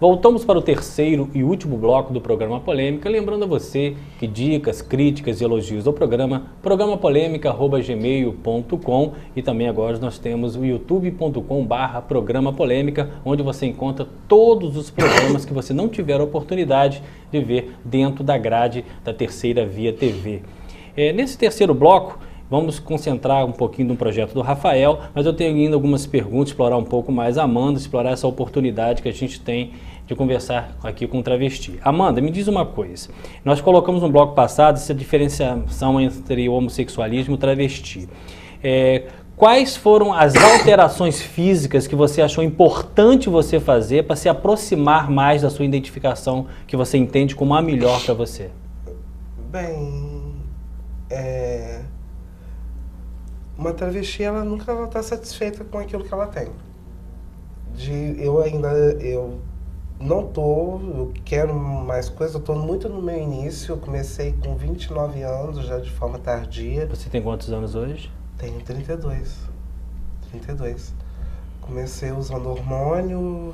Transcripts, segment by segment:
Voltamos para o terceiro e último bloco do programa Polêmica, lembrando a você que dicas, críticas e elogios ao programa, programapolêmica@gmail.com, e também agora nós temos o youtube.com/programa polêmica, onde você encontra todos os programas que você não tiver a oportunidade de ver dentro da grade da Terceira Via TV. Nesse terceiro bloco, vamos concentrar um pouquinho no projeto do Rafael, mas eu tenho ainda algumas perguntas, explorar um pouco mais a Amanda, explorar essa oportunidade que a gente tem de conversar aqui com o travesti. Amanda, me diz uma coisa. Nós colocamos no bloco passado essa diferenciação entre o homossexualismo e o travesti. Quais foram as alterações físicas que você achou importante você fazer para se aproximar mais da sua identificação que você entende como a melhor para você? Bem, uma travesti, ela nunca está satisfeita com aquilo que ela tem. Eu não tô, eu quero mais coisas, eu tô muito no meu início, eu comecei com 29 anos, já de forma tardia. Você tem quantos anos hoje? Tenho 32. Comecei usando hormônio,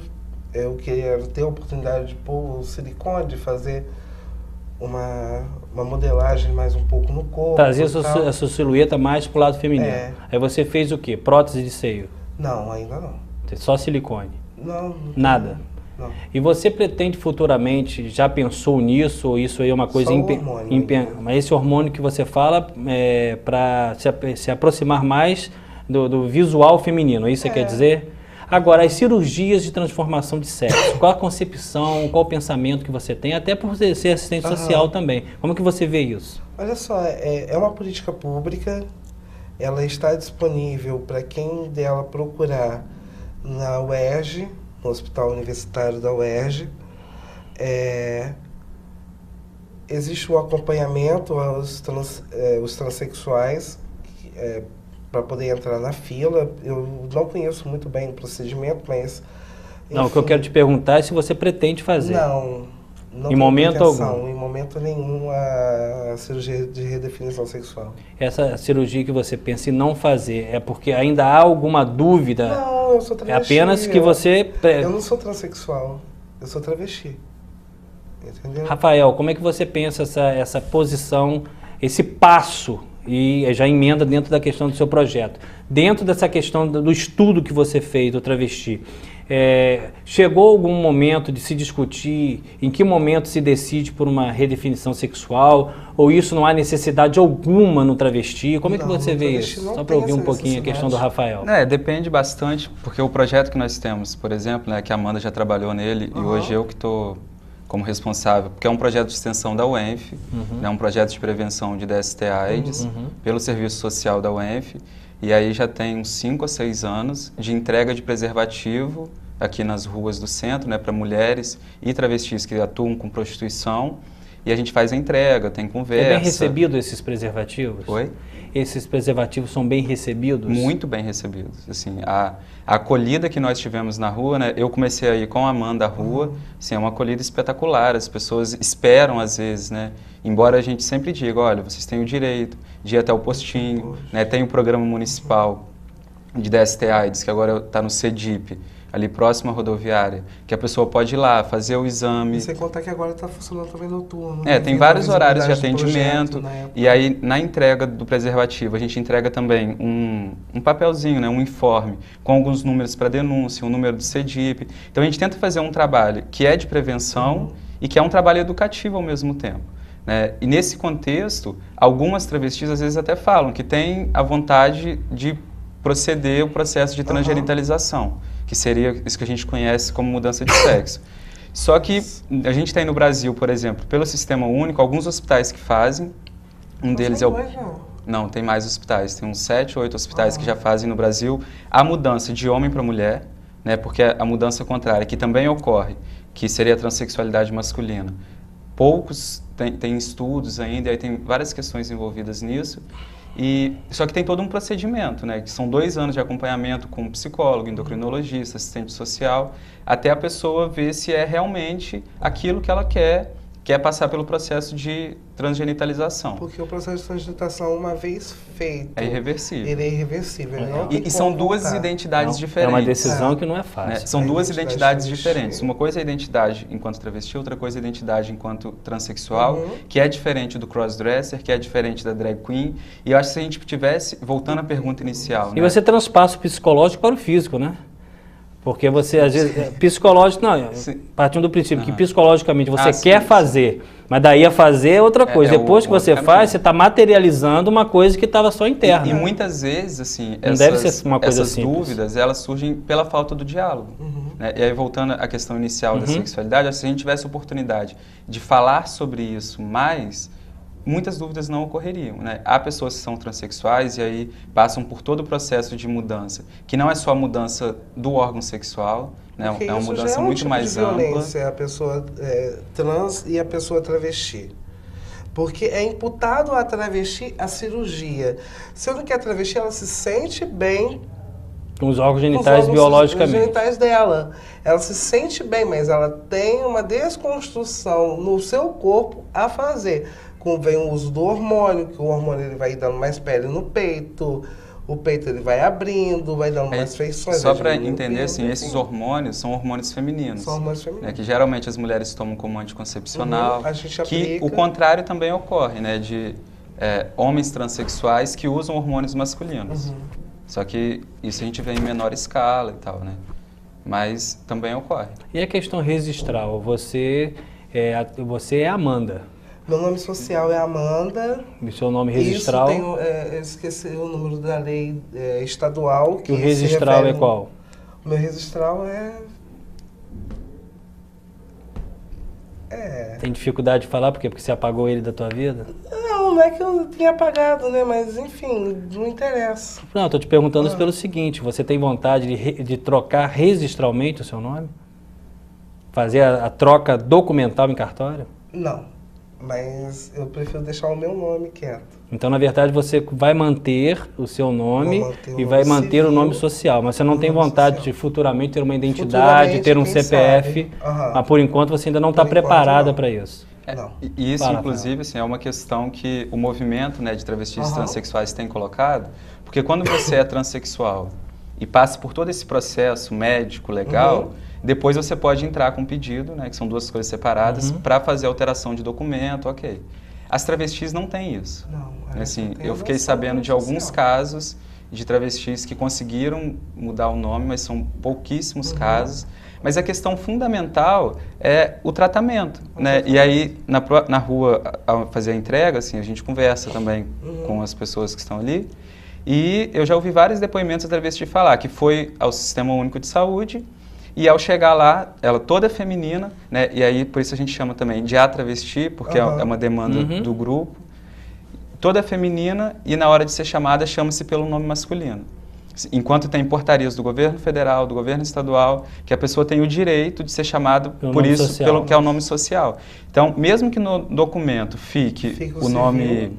eu queria ter a oportunidade de pôr o silicone, de fazer uma modelagem mais um pouco no corpo. Trazer a sua silhueta mais pro lado feminino. Aí você fez o quê? Prótese de seio? Não, ainda não. Só silicone? Não. Nada? Não. E você pretende futuramente, já pensou nisso, ou isso aí é uma coisa... Só o hormônio. Mas esse hormônio que você fala é para se aproximar mais do visual feminino, é isso que você quer dizer? Agora, as cirurgias de transformação de sexo, qual a concepção, qual o pensamento que você tem, até por ser assistente social também. Como que você vê isso? Olha só, é uma política pública, ela está disponível para quem dela procurar na UERJ, no Hospital Universitário da UERJ. Existe um acompanhamento aos transexuais para poder entrar na fila. Eu não conheço muito bem o procedimento, mas... Enfim, não, o que eu quero te perguntar é se você pretende fazer. Não em momento algum? Em momento nenhum a cirurgia de redefinição sexual. Essa cirurgia que você pensa em não fazer é porque ainda há alguma dúvida? Não, eu sou travesti. É apenas que você... Eu não sou transexual, eu sou travesti. Entendeu? Rafael, como é que você pensa essa posição, esse passo, e já emenda dentro da questão do seu projeto, dentro dessa questão do estudo que você fez do travesti, chegou algum momento de se discutir em que momento se decide por uma redefinição sexual, ou isso não há necessidade alguma no travesti? Como é que você vê isso? Só para ouvir um pouquinho a questão do Rafael. Depende bastante, porque o projeto que nós temos, por exemplo, que a Amanda já trabalhou nele, e hoje eu que estou como responsável, porque é um projeto de extensão da UENF, é um projeto de prevenção de DST/AIDS, pelo Serviço Social da UENF, e aí já tem uns 5 a 6 anos de entrega de preservativo aqui nas ruas do centro, para mulheres e travestis que atuam com prostituição, e a gente faz a entrega, tem conversa. É bem recebido esses preservativos? Oi? Esses preservativos são bem recebidos? Muito bem recebidos. Assim, a acolhida que nós tivemos na rua, eu comecei a ir com a Amanda à rua, assim, é uma acolhida espetacular, as pessoas esperam às vezes, embora a gente sempre diga, olha, vocês têm o direito de ir até o postinho, tem o programa municipal de DST/AIDS, que agora está no CEDIP, ali próximo à rodoviária, que a pessoa pode ir lá, fazer o exame. E sem contar que agora está funcionando também noturno. Tem vários horários de atendimento, e aí na entrega do preservativo, a gente entrega também um papelzinho, um informe, com alguns números para denúncia, um número do CEDIP. Então a gente tenta fazer um trabalho que é de prevenção e que é um trabalho educativo ao mesmo tempo. E nesse contexto, algumas travestis às vezes até falam que têm a vontade de proceder o processo de transgenitalização, que seria isso que a gente conhece como mudança de sexo. Só que a gente tem no Brasil, por exemplo, pelo Sistema Único, alguns hospitais que fazem, deles é o... Não, tem mais hospitais, tem uns 7 ou 8 hospitais que já fazem no Brasil a mudança de homem para mulher, porque a mudança contrária, que também ocorre, que seria a transexualidade masculina. Poucos têm estudos ainda, e aí tem várias questões envolvidas nisso. Só que tem todo um procedimento, que são 2 anos de acompanhamento com um psicólogo, endocrinologista, assistente social, até a pessoa ver se é realmente aquilo que ela quer que é passar pelo processo de transgenitalização. Porque o processo de transgenitalização, uma vez feito, é irreversível. Ele é irreversível. E são duas identidades diferentes. É uma decisão que não é fácil. Né? São duas identidades diferentes. Uma coisa é a identidade enquanto travesti, outra coisa é a identidade enquanto transexual, que é diferente do crossdresser, que é diferente da drag queen. E eu acho que se a gente tivesse, voltando à pergunta inicial... E você transpassa o psicológico para o físico, né? Porque você, às vezes, psicológico, não, partindo do princípio que psicologicamente você quer fazer, mas daí a fazer é outra coisa. Depois que você faz, você está materializando uma coisa que estava só interna. E muitas vezes, assim, não deve ser uma coisa essas dúvidas, elas surgem pela falta do diálogo. Né? E aí, voltando à questão inicial da sexualidade, se a gente tivesse oportunidade de falar sobre isso mais, muitas dúvidas não ocorreriam. Né? Há pessoas que são transexuais e aí passam por todo o processo de mudança, que não é só a mudança do órgão sexual, né? É uma mudança muito mais ampla. Violência, a pessoa trans e a pessoa travesti. Porque é imputado à travesti a cirurgia. Sendo que a travesti, ela se sente bem com os órgãos genitais biologicamente. Os genitais dela. Ela se sente bem, mas ela tem uma desconstrução no seu corpo a fazer. Vem o uso do hormônio, que o hormônio ele vai dando mais pele no peito, o peito ele vai abrindo, vai dando mais feições. Só para entender, assim, esses hormônios são hormônios femininos. São hormônios femininos. Né, que geralmente as mulheres tomam como anticoncepcional. A gente que o contrário também ocorre, né, de homens transexuais que usam hormônios masculinos. Só que isso a gente vê em menor escala e tal, né? Mas também ocorre. E a questão registral? Você é Amanda. Meu nome social é Amanda. E o seu nome registral? Isso, eu esqueci o número da lei estadual. Que o registral é qual? O meu registral Tem dificuldade de falar por quê? Porque você apagou ele da tua vida? Não é que eu tinha apagado, né? Mas, enfim, não interessa. Não, estou te perguntando isso pelo seguinte, você tem vontade de trocar registralmente o seu nome? Fazer a troca documental em cartório? Não. Mas eu prefiro deixar o meu nome quieto. Então, na verdade, você vai manter o seu nome e vai manter o nome social, mas você não tem vontade de futuramente ter uma identidade, ter um CPF, mas por enquanto você ainda não está preparada para isso. E isso, inclusive, assim, é uma questão que o movimento, né, de travestis e transexuais tem colocado, porque quando você é transexual e passa por todo esse processo médico, legal, depois você pode entrar com um pedido, né, que são duas coisas separadas, para fazer alteração de documento, ok. As travestis não têm isso. Não, assim, eu fiquei sabendo de alguns casos de travestis que conseguiram mudar o nome, mas são pouquíssimos casos. Mas a questão fundamental é o tratamento, né? E aí, na rua, ao fazer a entrega, assim, a gente conversa também com as pessoas que estão ali. E eu já ouvi vários depoimentos da travesti falar que foi ao Sistema Único de Saúde. E ao chegar lá, ela toda feminina, né? E aí por isso a gente chama também de travesti, porque é uma demanda do grupo. Toda feminina e na hora de ser chamada chama-se pelo nome masculino. Enquanto tem portarias do governo federal, do governo estadual, que a pessoa tem o direito de ser chamado por isso, que é o nome social. Então, mesmo que no documento fique o nome,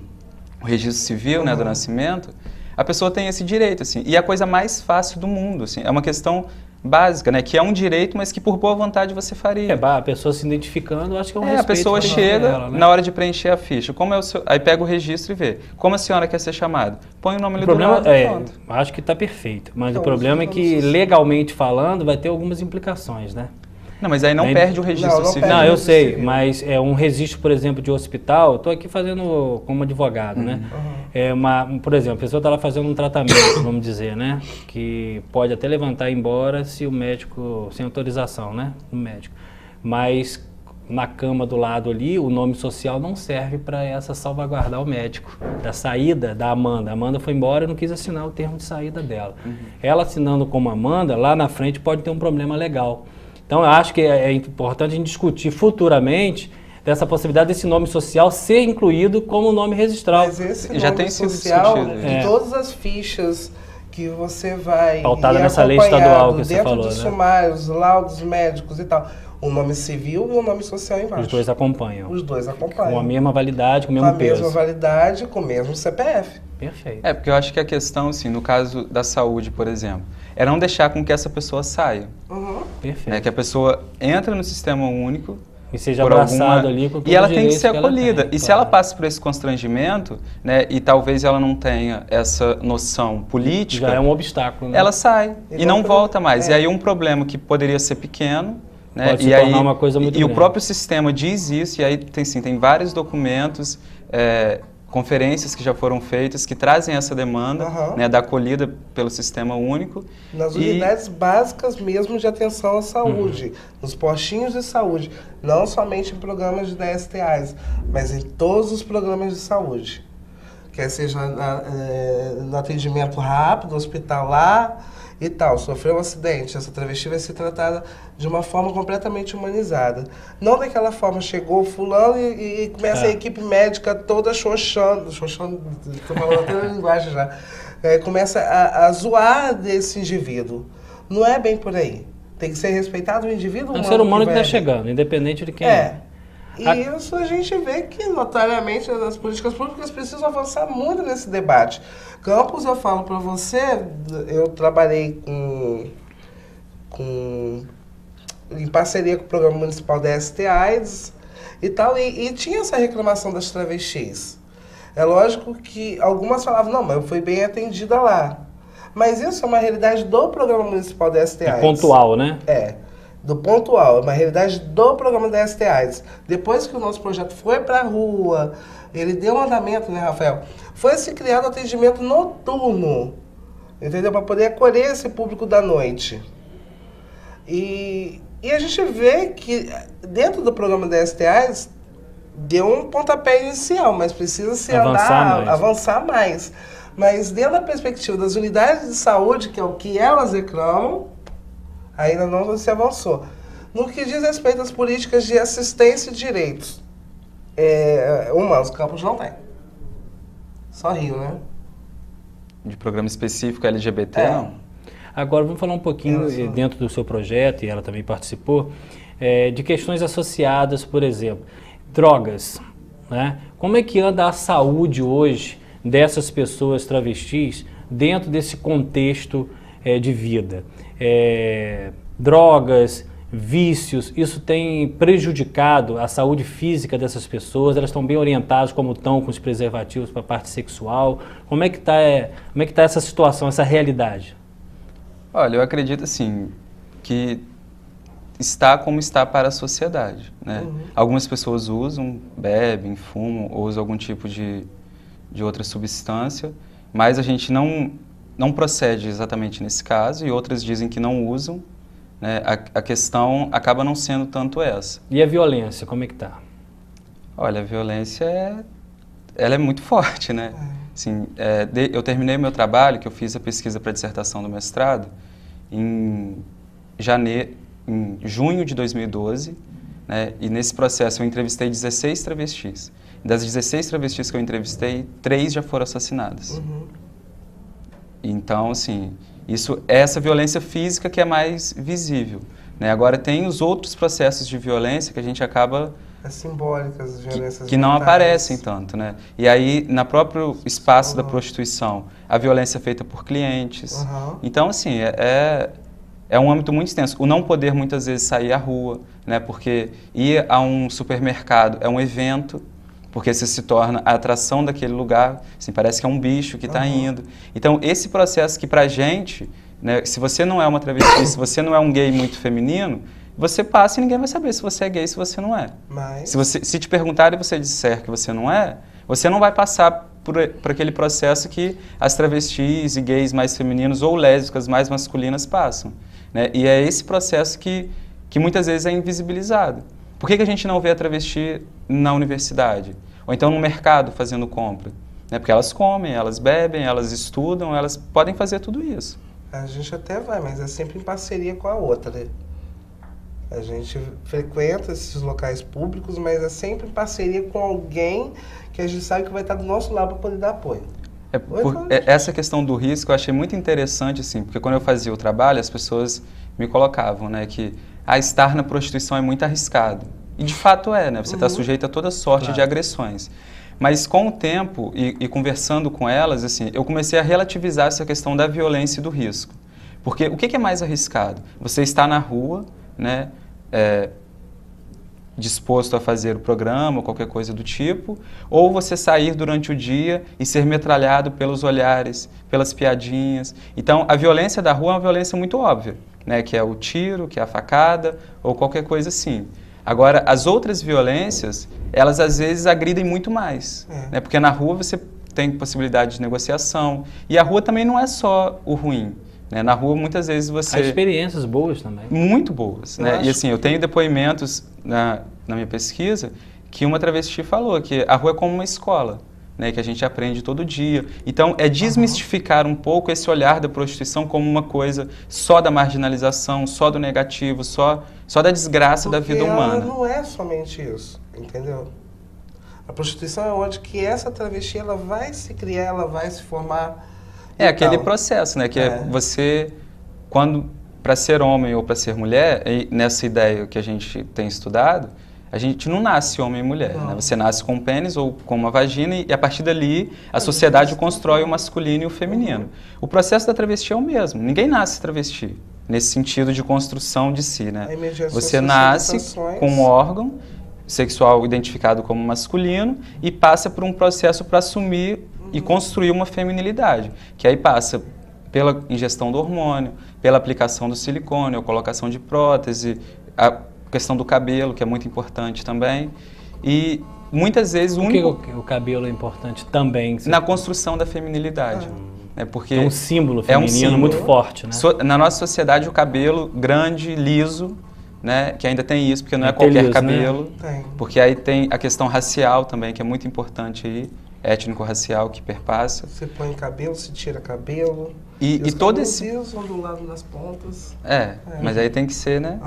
o registro civil, né, do nascimento, a pessoa tem esse direito, assim. E é a coisa mais fácil do mundo, assim. É uma questão básica, né? Que é um direito, mas que por boa vontade você faria. A pessoa se identificando, acho que é um respeito. A pessoa chega dela, né? Na hora de preencher a ficha, como é o seu, aí pega o registro e vê. Como a senhora quer ser chamada? Põe o nome ali do lado. Acho que está perfeito, mas o problema é que legalmente falando vai ter algumas implicações, né? Não, mas aí não perde o registro civil. Não, eu sei, mas é um registro, por exemplo, de hospital, estou aqui fazendo como advogado, né? Por exemplo, a pessoa está lá fazendo um tratamento, vamos dizer, né? Que pode até levantar e ir embora se o médico, sem autorização, né? Do médico. Mas na cama do lado ali, o nome social não serve para essa salvaguardar o médico. Da saída da Amanda. A Amanda foi embora e não quis assinar o termo de saída dela. Ela assinando como Amanda, lá na frente pode ter um problema legal. Então, eu acho que é importante a gente discutir futuramente dessa possibilidade desse nome social ser incluído como nome registral. Mas esse nome já tem social, de todas as fichas que você vai pautada nessa lei estadual que você falou, dentro dos sumários, laudos médicos e tal, o nome civil e o nome social embaixo. Os dois acompanham. Os dois acompanham. Com a mesma validade, com o mesmo peso. Com a mesma validade, com o mesmo CPF. Perfeito. Porque eu acho que a questão, assim, no caso da saúde, por exemplo, é não deixar com que essa pessoa saia. Perfeito. Que a pessoa entra no Sistema Único, E seja abraçado ali com todos E ela os tem que direitos ser que ela acolhida. tem, E se claro. ela passa por esse constrangimento, né, e talvez ela não tenha essa noção política, Já é um obstáculo, né? ela sai e Igual não quando- volta mais. E aí um problema que poderia ser pequeno, né, Pode se e aí, tornar uma coisa muito e o grande. próprio sistema diz isso, e aí tem, sim, tem vários documentos, conferências que já foram feitas que trazem essa demanda, Aham. né, da acolhida pelo sistema único. Nas E- unidades básicas mesmo de atenção à saúde, nos postinhos de saúde, não somente em programas de DSTAs, mas em todos os programas de saúde. Quer seja no atendimento rápido, hospitalar e tal. Sofreu um acidente, essa travesti vai ser tratada de uma forma completamente humanizada. Não daquela forma, chegou fulano e começa a equipe médica toda xoxando, estou falando até na linguagem já, começa a zoar desse indivíduo. Não é bem por aí. Tem que ser respeitado o indivíduo É um humano. ser humano que vai está ali. chegando, independente de quem É. E A- isso a gente vê que, notariamente, as políticas públicas precisam avançar muito nesse debate. Campos, eu falo para você, eu trabalhei em parceria com o Programa Municipal da ST-AIDS e tal, e tinha essa reclamação das travestis. É lógico que algumas falavam, não, mas eu fui bem atendida lá. Mas isso é uma realidade do Programa Municipal da ST-AIDS. É pontual, né? Do pontual, é uma realidade do programa da ST-AIDS. Depois que o nosso projeto foi para a rua, ele deu andamento, né, Rafael? Foi se criado atendimento noturno, entendeu? Para poder acolher esse público da noite. E a gente vê que dentro do programa da ST-AIDS deu um pontapé inicial, mas precisa se avançar mais. Mas dentro da perspectiva das unidades de saúde, que é o que elas reclamam, ainda não se avançou. No que diz respeito às políticas de assistência e direitos humanos, Campos não tem. Só Rio, né? De programa específico LGBT, É. não. Agora, vamos falar um pouquinho Isso. dentro do seu projeto, e ela também participou, de questões associadas, por exemplo, drogas, né? Como é que anda a saúde hoje dessas pessoas travestis dentro desse contexto de vida? Drogas, vícios, isso tem prejudicado a saúde física dessas pessoas? Elas estão bem orientadas como estão com os preservativos para a parte sexual? Como é que tá essa situação, essa realidade? Olha, eu acredito assim que está como está para a sociedade, né? Uhum. Algumas pessoas usam, bebem, fumam ou usam algum tipo de outra substância, mas a gente não procede exatamente nesse caso e outras dizem que não usam, né? A questão acaba não sendo tanto essa. E a violência, como é que tá? Olha, a violência ela é muito forte, né? Assim, eu terminei meu trabalho, que eu fiz a pesquisa para a dissertação do mestrado, em junho de 2012, né? E nesse processo eu entrevistei 16 travestis. Das 16 travestis que eu entrevistei, 3 já foram assassinadas. Uhum. Então, assim, essa violência física que é mais visível, né? Agora tem os outros processos de violência que a gente acaba As simbólicas, as violências que não mentais. aparecem tanto, né? E aí, no próprio espaço da prostituição, a violência é feita por clientes. Uhum. Então, assim, é um âmbito muito extenso. O não poder, muitas vezes, sair à rua, né? Porque ir a um supermercado é um evento, porque você se torna a atração daquele lugar, assim, parece que é um bicho que está indo. Então, esse processo que pra gente, né, se você não é uma travesti, se você não é um gay muito feminino, você passa e ninguém vai saber se você é gay, se você não é. Mas Se te perguntarem e você disser que você não é, você não vai passar por aquele processo que as travestis e gays mais femininos ou lésbicas mais masculinas passam, né? E é esse processo que muitas vezes é invisibilizado. Por que a gente não vê a travesti na universidade? Ou então no mercado fazendo compra? Né? Porque elas comem, elas bebem, elas estudam, elas podem fazer tudo isso. a gente até vai, mas é sempre em parceria com a outra, né? A gente frequenta esses locais públicos, mas é sempre em parceria com alguém que a gente sabe que vai estar do nosso lado para poder dar apoio. Essa questão do risco eu achei muito interessante, assim, porque quando eu fazia o trabalho, as pessoas me colocavam, né, que estar na prostituição é muito arriscado. E de fato é, né? Você está sujeito a toda sorte de agressões. Mas com o tempo e conversando com elas, assim, eu comecei a relativizar essa questão da violência e do risco. Porque o que é mais arriscado? Você está na rua, né, disposto a fazer o programa ou qualquer coisa do tipo, ou você sair durante o dia e ser metralhado pelos olhares, pelas piadinhas. Então, a violência da rua é uma violência muito óbvia, né? Que é o tiro, que é a facada ou qualquer coisa assim. Agora, as outras violências, elas às vezes agridem muito mais, né? Porque na rua você tem possibilidade de negociação, e a rua também não é só o ruim. Né? Na rua, muitas vezes você... Há experiências boas também. Muito boas. Né? E assim, eu tenho depoimentos na minha pesquisa que uma travesti falou que a rua é como uma escola, né? Que a gente aprende todo dia. Então, é desmistificar um pouco esse olhar da prostituição como uma coisa só da marginalização, só do negativo, só da desgraça da vida humana. Ela não é somente isso, entendeu? A prostituição é onde que essa travesti ela vai se criar, ela vai se formar. É aquele processo, né? Que você, quando para ser homem ou para ser mulher, nessa ideia que a gente tem estudado, a gente não nasce homem e mulher, né? Você nasce com um pênis ou com uma vagina e a partir dali a sociedade constrói o masculino e o feminino. O processo da travesti é o mesmo. Ninguém nasce travesti nesse sentido de construção de si, né? Você nasce com um órgão sexual identificado como masculino e passa por um processo para assumir e construir uma feminilidade, que aí passa pela ingestão do hormônio, pela aplicação do silicone, ou colocação de prótese, a questão do cabelo, que é muito importante também, e muitas vezes... Por que o cabelo é importante também? Na construção da feminilidade. Porque é um símbolo feminino muito forte, né? Na nossa sociedade, o cabelo grande, liso, né, que ainda tem isso, porque não é qualquer cabelo, né? Porque aí tem a questão racial também, que é muito importante aí, étnico-racial, que perpassa. Você põe cabelo, se tira cabelo, e todo esse vão do lado das pontas. Mas aí tem que ser, né?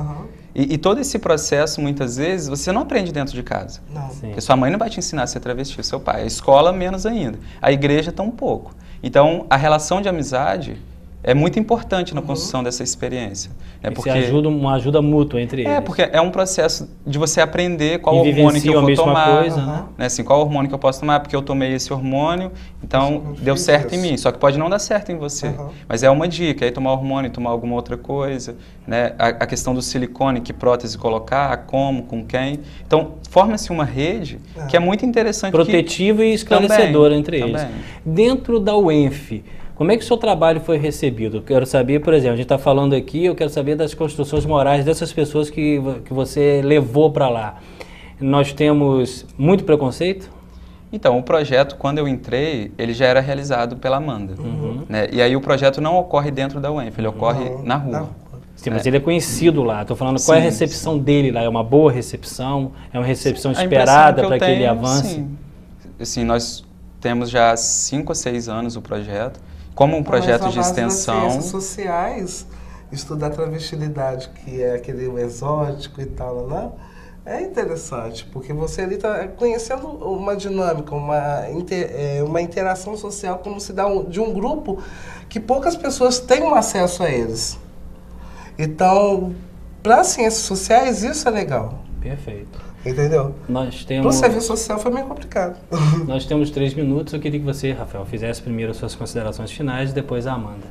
E todo esse processo, muitas vezes, você não aprende dentro de casa. Não. Porque sua mãe não vai te ensinar a ser travesti, seu pai. A escola, menos ainda. A igreja, tão pouco. Então, a relação de amizade é muito importante na construção dessa experiência. Porque uma ajuda mútua entre eles. Porque é um processo de você aprender qual hormônio que eu vou tomar. Coisa, né? Assim, qual hormônio que eu posso tomar, porque eu tomei esse hormônio, então deu certo em mim. Só que pode não dar certo em você. Mas é uma dica, aí tomar hormônio, tomar alguma outra coisa. Né? A questão do silicone, que prótese colocar, como, com quem. Então, forma-se uma rede que é muito interessante. Protetiva e esclarecedora entre eles. Dentro da UENF, como é que o seu trabalho foi recebido? Eu quero saber, por exemplo, a gente está falando aqui, eu quero saber das construções morais dessas pessoas que você levou para lá. Nós temos muito preconceito? Então, o projeto, quando eu entrei, ele já era realizado pela Amanda. Né? E aí o projeto não ocorre dentro da UENF, ele ocorre na rua. Sim, mas ele é conhecido lá. Estou falando qual é a recepção dele lá. É uma boa recepção? É uma recepção esperada para que ele avance? Sim. Assim, nós temos já 5 ou 6 anos o projeto. Como um projeto de extensão. Nas ciências sociais, estudar travestilidade, que é aquele exótico e tal, né? É interessante, porque você ali está conhecendo uma dinâmica, uma interação social como se dá de um grupo que poucas pessoas têm acesso a eles. Então, para as ciências sociais, isso é legal. Perfeito. Entendeu? Nós temos... Para o serviço social foi meio complicado. Nós temos 3 minutos. Eu queria que você, Rafael, fizesse primeiro as suas considerações finais e depois a Amanda.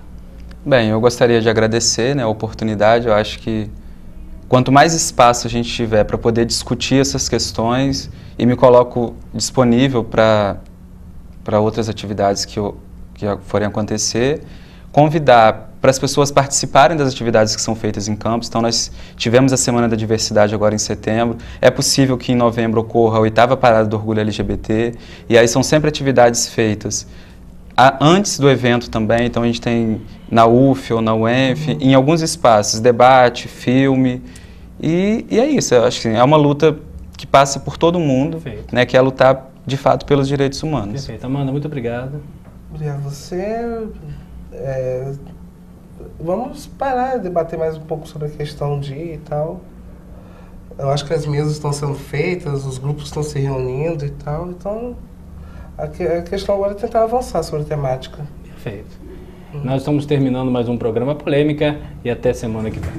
Bem, eu gostaria de agradecer, né, a oportunidade. Eu acho que quanto mais espaço a gente tiver para poder discutir essas questões, e me coloco disponível para outras atividades que forem acontecer, convidar para as pessoas participarem das atividades que são feitas em campus. Então, nós tivemos a Semana da Diversidade agora em setembro. É possível que em novembro ocorra a 8ª Parada do Orgulho LGBT. E aí são sempre atividades feitas antes do evento também. Então, a gente tem na UF ou na UENF, em alguns espaços, debate, filme. E é isso. Eu acho que é uma luta que passa por todo mundo, né, que é lutar, de fato, pelos direitos humanos. Perfeito. Amanda, muito obrigado. Obrigado a você. Vamos parar de debater mais um pouco sobre a questão e tal. Eu acho que as mesas estão sendo feitas, os grupos estão se reunindo e tal. Então, a questão agora é tentar avançar sobre a temática. Perfeito. Nós estamos terminando mais um programa Polêmica e até semana que vem.